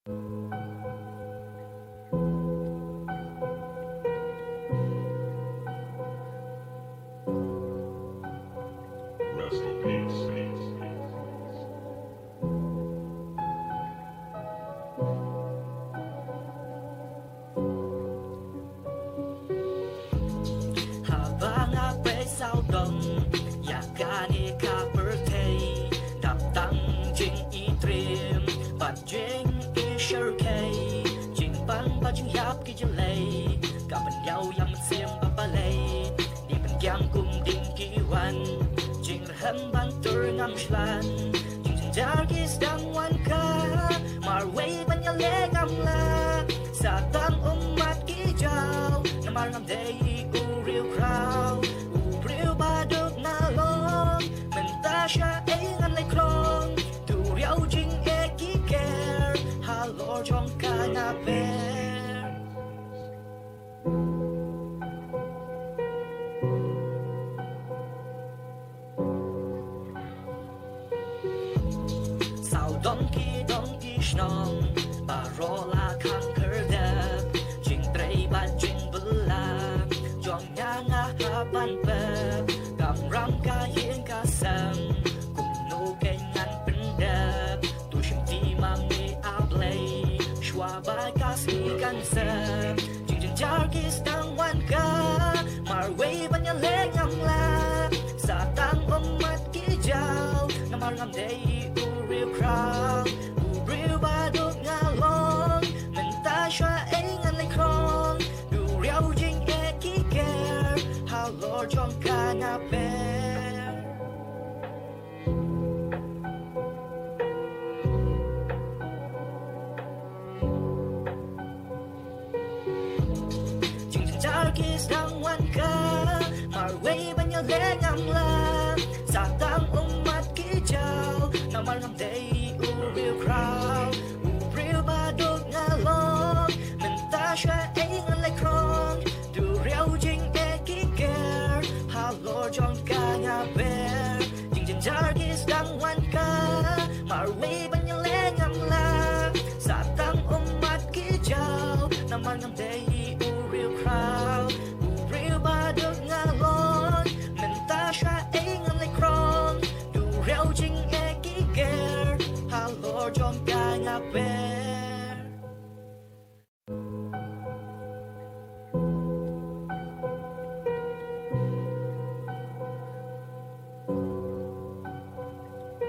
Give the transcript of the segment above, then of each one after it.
Rest in peace. Habang ako'y saudong yakani ka birthday đạp tăng trình y trim bạt duyên y share kay trình bắn ba trình hiệp kỳ chân lây cả bên nhau yam xiêm ba ba lây đi bên giang cùng đinh kỳ hoàn trình hâm ban tur ngam shlan trình chân jar kis dang wan ka mar way ban ya le ngam la sa tang mat ki jaw na mar ngam day real crowd real ba được na long mình ta sha ấy ngăn lại krong tu riau jing e ki care ha lo trong ca na bear sao dong ki snong ba ro la khang khờ đẹp jing trei ba jing bula chọn nga nga ha ban bẹp cầm ram ca hiên ca sam cùng nô cây ngăn bên đẹp tu shim ti ma mi a play shwa ba ca si can sam ching ching jar kis tang wan ka mar way ban ya le ngam la sa tang mat ki jaw na mar ngam day u real crowd u real ba được nga long mình ta shwa ấy ngăn lại krong du riau jing e ki care how lord trong ca na bear ching ching jar kis dang wan ka mar way ban ya le ngam la sa tang mat ki jaw na mar ngam day u real crowd u real ba được nga long mình ta shwa ấy ngăn lại krong du riau jing e ki care how lord trong ca na bear ching ching jar kis dang wan ka mar way ban ya le ngam la sa tang mat ki jaw na mar ngam day u real crowd u real ba được nga long mình ta shwa ấy ngăn lại krong du riau jing e ki care how lord trong ca na bear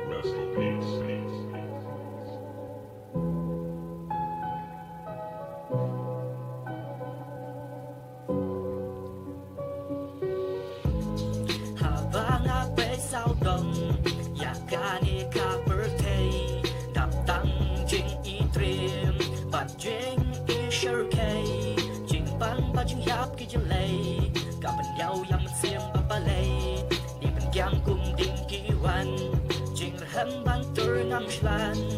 Rest in peace. habang ako'y saudong yakani ka birthday đạp tăng trình y trim bạt duyên y share kay trình bắn ba trình hiệp kỳ chân